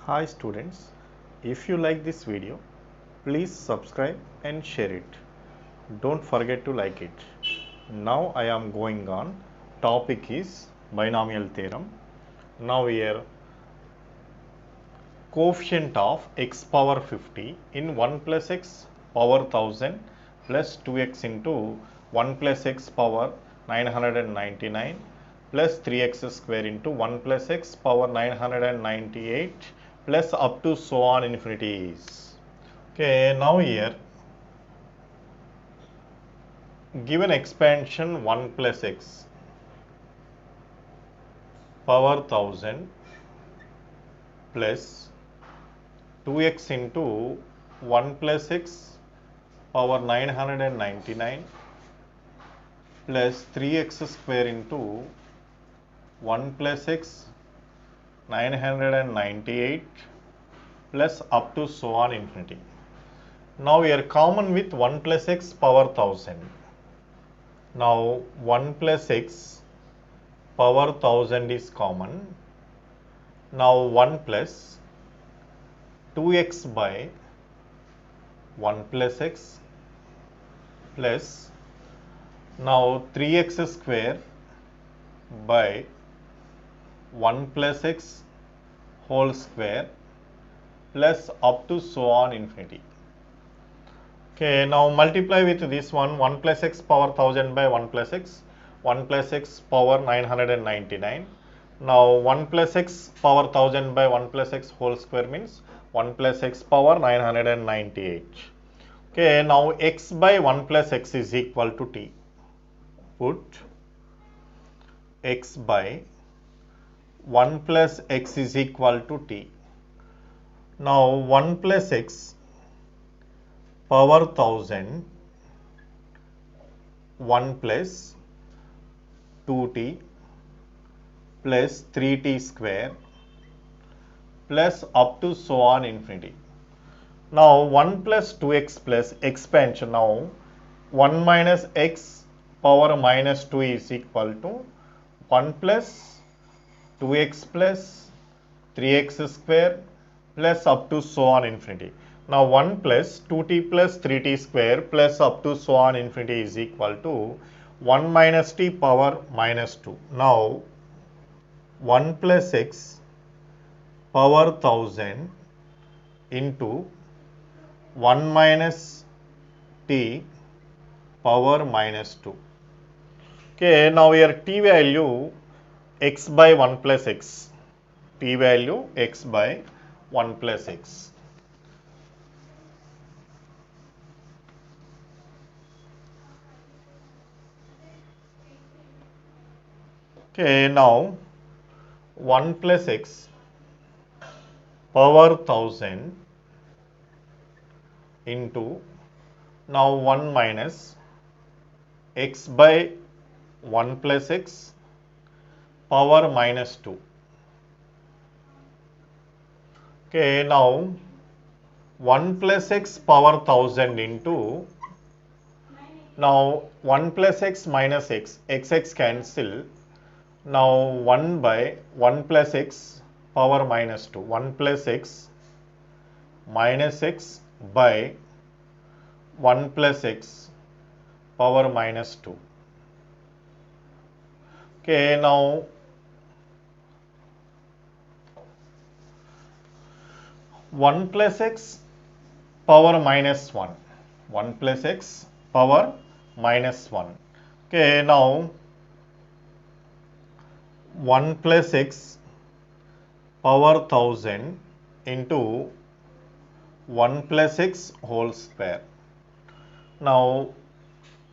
Hi students, if you like this video, please subscribe and share it. Don't forget to like it. Now I am going on. Topic is binomial theorem. Now here coefficient of x power 50 in 1 plus x power 1000 plus 2x into 1 plus x power 999 plus 3x square into 1 plus x power 998 plus up to so on infinity is. Okay, now here given expansion 1 plus x power 1000 plus 2x into 1 plus x power 999 plus 3x square into 1 plus x 998 plus up to so on infinity. Now we are common with 1 plus x power 1000. Now 1 plus x power 1000 is common. Now 1 plus 2x by 1 plus x plus now 3x square by 1 plus x whole square plus up to so on infinity. Okay, now multiply with this one 1 plus x power 1000 by 1 plus x power 999. Now 1 plus x power 1000 by 1 plus x whole square means 1 plus x power 998. Okay, now x by 1 plus x is equal to t. Put x by 1 plus x is equal to t. Now 1 plus x power 1000 1 plus 2t plus 3t square plus up to so on infinity. Now 1 plus 2x plus expansion. Now 1 minus x power minus 2 is equal to 1 plus 2x plus 3x square plus up to so on infinity. Now 1 plus 2t plus 3t square plus up to so on infinity is equal to 1 minus t power minus 2. Now 1 plus x power 1000 into 1 minus t power minus 2. Okay, now here t value x by 1 plus x. T value x by 1 plus x. Okay, now 1 plus x power 1000 into now 1 minus x by 1 plus x power minus 2. Okay, now 1 plus x power 1000 into now 1 plus x minus x cancel. Now 1 by 1 plus x power minus 2, 1 plus x minus x by 1 plus x power minus 2. Okay, now 1 plus x power minus 1, 1 plus x power minus 1. Okay, now 1 plus x power 1000 into 1 plus x whole square. Now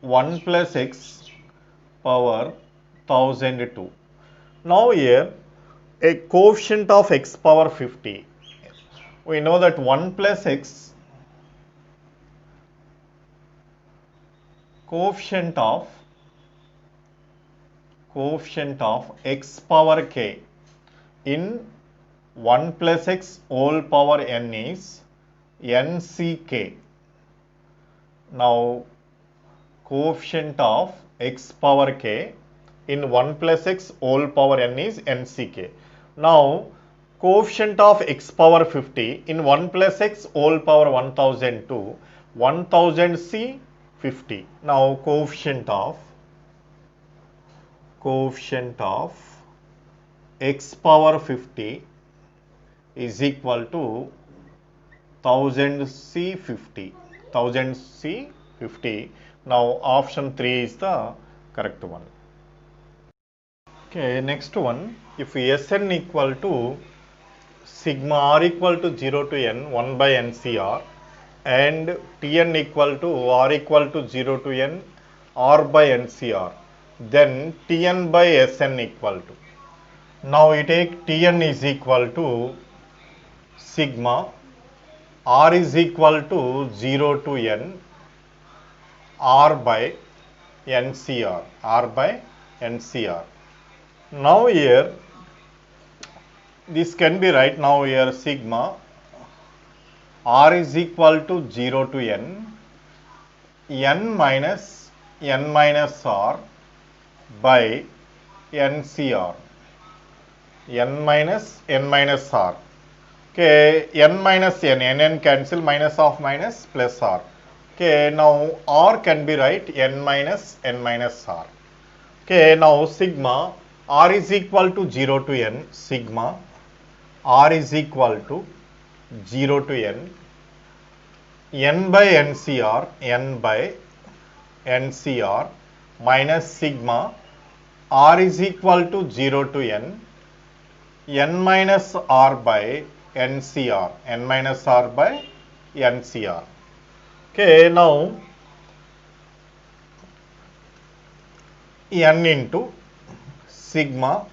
1 plus x power 1002. Now here a coefficient of x power 50. We know that 1 plus x coefficient of x power k in 1 plus x whole power n is nck. Now coefficient of x power k in 1 plus x whole power n is nck. Now coefficient of x power 50 in 1 plus x whole power 1000 to 1000 c 50. Now coefficient of x power 50 is equal to 1000 c 50. 1000 c 50. Now option 3 is the correct one. Okay, next one, if Sn equal to sigma r equal to 0 to n 1 by ncr and Tn equal to r equal to 0 to n r by ncr, then Tn by Sn equal to. Now we take Tn is equal to sigma r is equal to 0 to n r by ncr, r by ncr. Now here this can be right now here sigma r is equal to 0 to n minus r by ncr, n minus r. Okay, n minus n cancel, minus of minus plus r. Okay, now r can be right n minus r. Okay, now sigma r is equal to 0 to n, sigma r is equal to 0 to n by ncr, n by ncr minus sigma r is equal to 0 to n minus r by ncr, n minus r by ncr. Okay, now n into sigma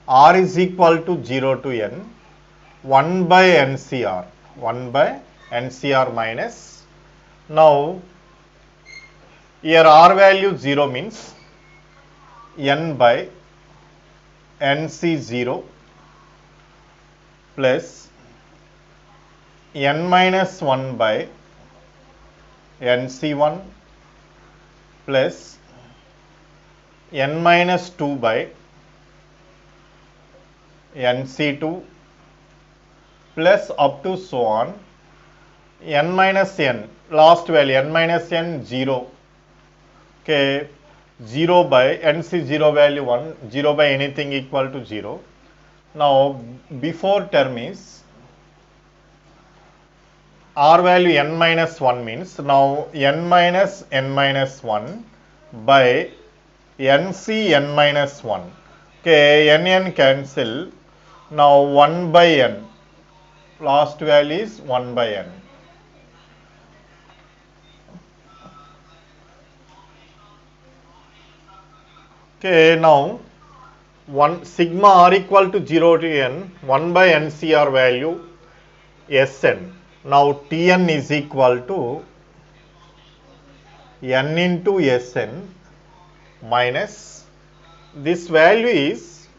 r is equal to 0 to n 1 by ncr, 1 by ncr minus, now here r value 0 means n by nc 0 plus n minus 1 by nc1 plus n minus 2 by nc2 plus up to so on n minus n, last value n minus n 0. Okay, 0 by nc 0 value 1, 0 by anything equal to 0. Now before term is r value n minus 1 means now n minus 1 by nc n minus 1. Okay, n cancel, now 1 by n, last value is 1 by n. Okay, now 1 sigma r equal to 0 to n 1 by ncr value Sn. Now Tn is equal to n into Sn minus this value is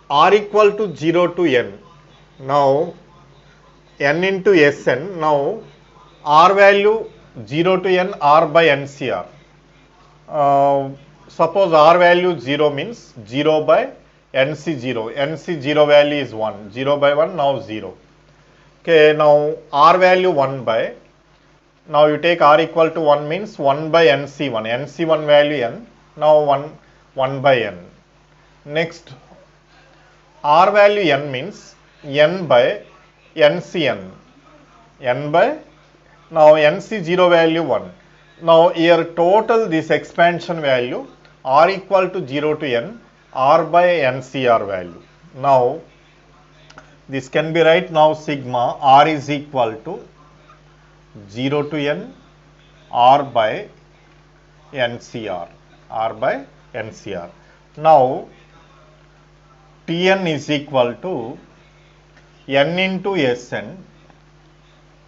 r equal to 0 to n. Now n into Sn, now r value 0 to n r by ncr. Suppose r value 0 means 0 by nc 0. nc 0 value is 1. 0 by 1, now 0. Okay, now r value 1 by, now you take r equal to 1 means 1 by nc1. nc1 value n, now 1 by n. Next, r value n means n by ncn. n by, now nc 0 value 1. Now here total this expansion value r equal to 0 to n r by ncr value. Now this can be right now sigma r is equal to 0 to n r by ncr, r by ncr. Now Tn is equal to n into Sn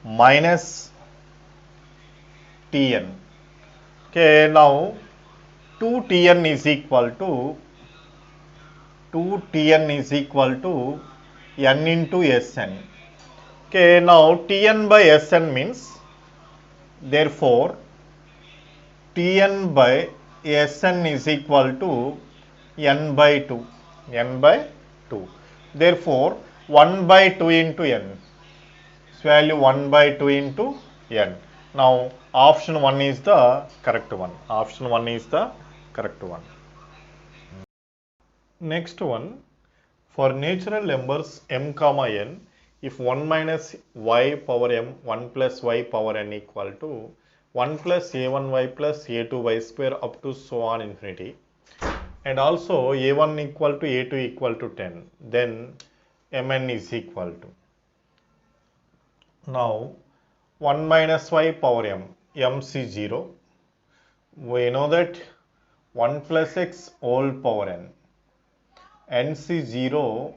minus Tn. Okay, now 2Tn is equal to n into Sn. Okay, now Tn by Sn means, therefore Tn by Sn is equal to n by 2. n by 2. Therefore, 1 by 2 into n. Its value 1 by 2 into n. Now, option 1 is the correct one. Option 1 is the correct one. Next one, for natural numbers m comma n, if 1 minus y power m, 1 plus y power n equal to 1 plus a1y plus a2y square up to so on infinity, and also a1 equal to a2 equal to 10, then mn is equal to. Now, 1 minus y power m, mc 0, we know that 1 plus x whole power n, nc 0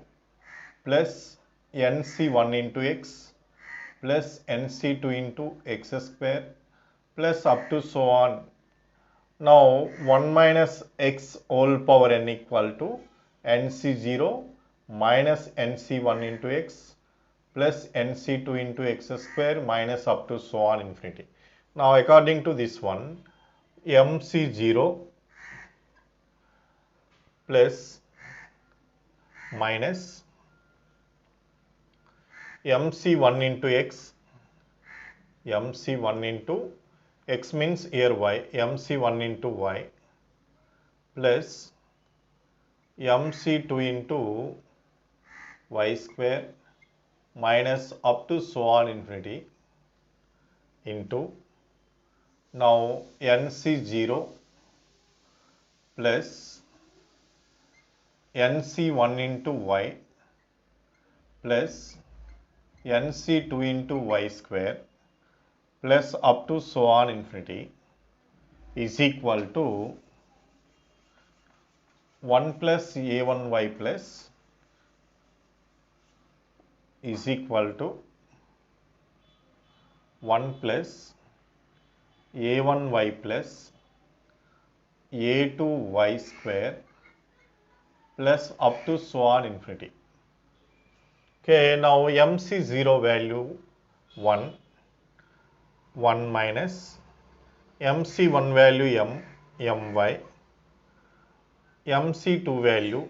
plus nc1 into x plus nc2 into x square plus up to so on. Now 1 minus x whole power n equal to nc0 minus nc1 into x plus nc2 into x square minus up to so on infinity. Now according to this one, mc0 plus minus mc1 into x, mc1 into x means here y, mc1 into y plus mc2 into y square minus up to so on infinity into now nc0 plus nc1 into y plus nc2 into y square plus up to so on infinity is equal to 1 plus a1y plus is equal to 1 plus a1y plus a2y square plus up to so on infinity. Okay, now mc0 value 1, 1 minus mc1 value m, my, mc2 value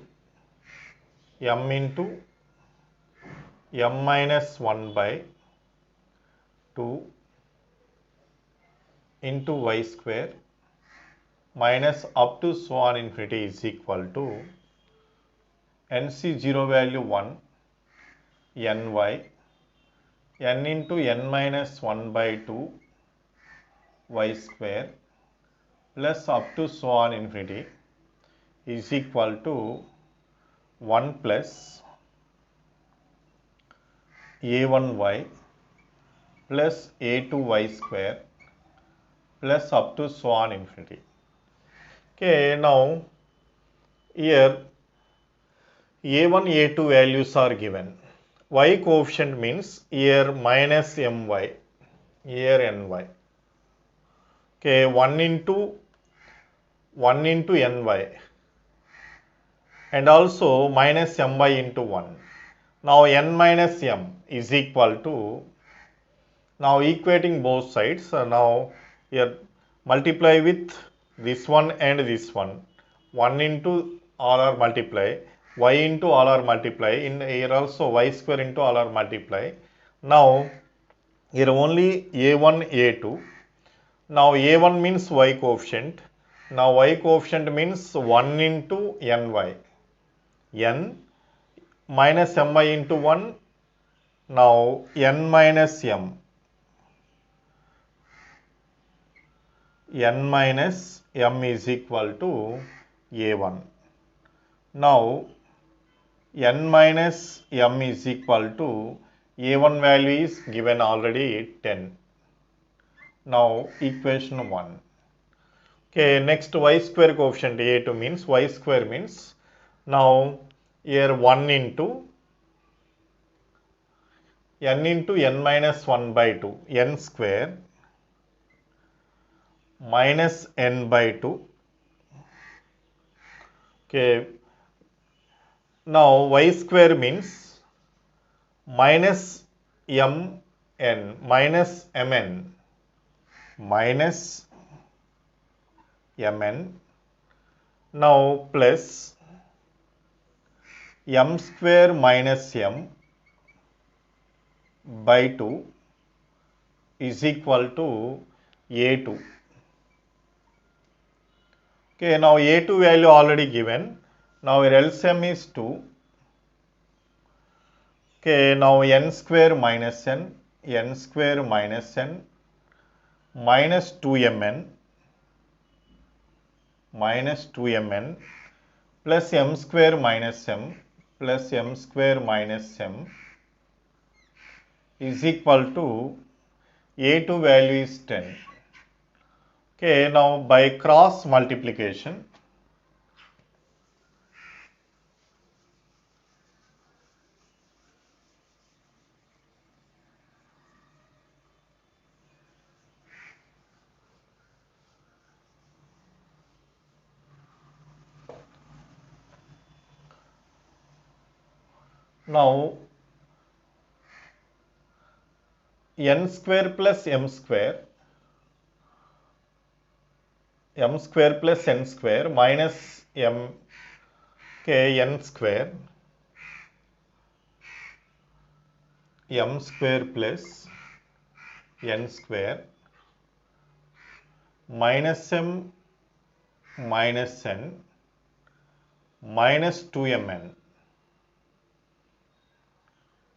m into m minus 1 by 2 into y square minus up to so on infinity is equal to nc0 value 1, ny, n into n minus 1 by 2 y square plus up to so on infinity is equal to 1 plus a1y plus a2y square plus up to so on infinity. Okay, now here a1, a2 values are given. Y coefficient means here minus my, here ny. Okay, 1 into ny and also minus my into 1. Now n minus m is equal to, now equating both sides, now here multiply with this one and this one, 1 into all are multiply, y into all are multiply, in here also y square into all are multiply. Now here only a1, a2. Now a1 means y coefficient. Now y coefficient means 1 into ny. N minus my into 1. Now n minus m. N minus m is equal to a1. Now n minus m is equal to a1 value is given already 10. Now equation 1. Okay, next y square coefficient a2 means y square means now here 1 into n minus 1 by 2 n square minus n by 2. Okay, now y square means minus mn minus mn minus mn, now plus m square minus m by 2 is equal to a2. Okay, now a2 value already given. Now your LCM is 2. Okay, now n square minus n minus 2mn plus m square minus m is equal to a2 value is 10. Okay, now by cross multiplication, now n square plus m square plus n square minus m, okay, n square m square plus n square minus m minus n minus 2mn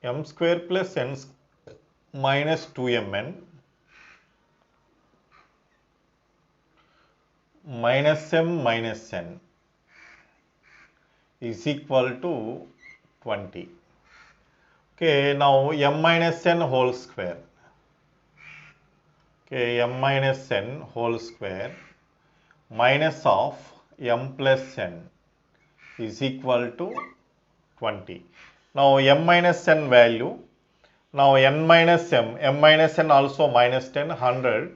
m square plus n minus 2mn minus m minus n is equal to 20. Okay, now m minus n whole square. Okay, m minus n whole square minus of m plus n is equal to 20. Now m minus n value, now n minus m minus n also minus 10, 100.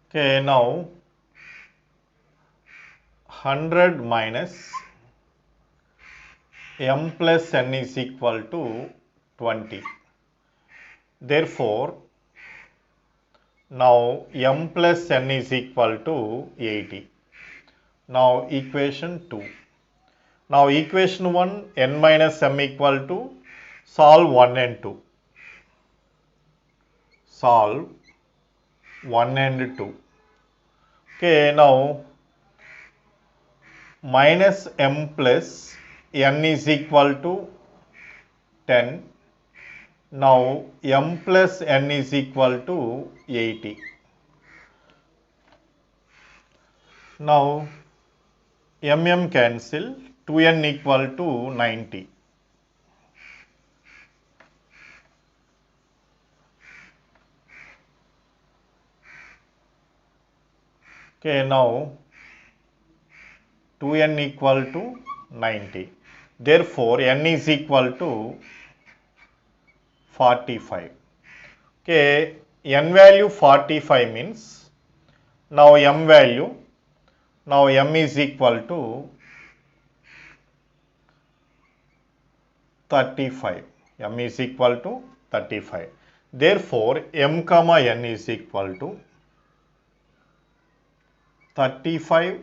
Okay, now 100 minus m plus n is equal to 20. Therefore, now m plus n is equal to 80. Now equation 2. Now equation 1, n minus m equal to, solve 1 and 2. Solve 1 and 2. Okay, now minus m plus n is equal to 10. Now m plus n is equal to 80. Now cancel, 2n equal to 90. Okay, now 2n equal to 90. Therefore, n is equal to 45. Okay, n value 45 means, now m value, now m is equal to 35. M is equal to 35. Therefore, m comma n is equal to 35,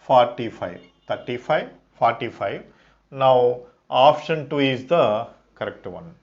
45. 35, 45. Now, option 2 is the correct one.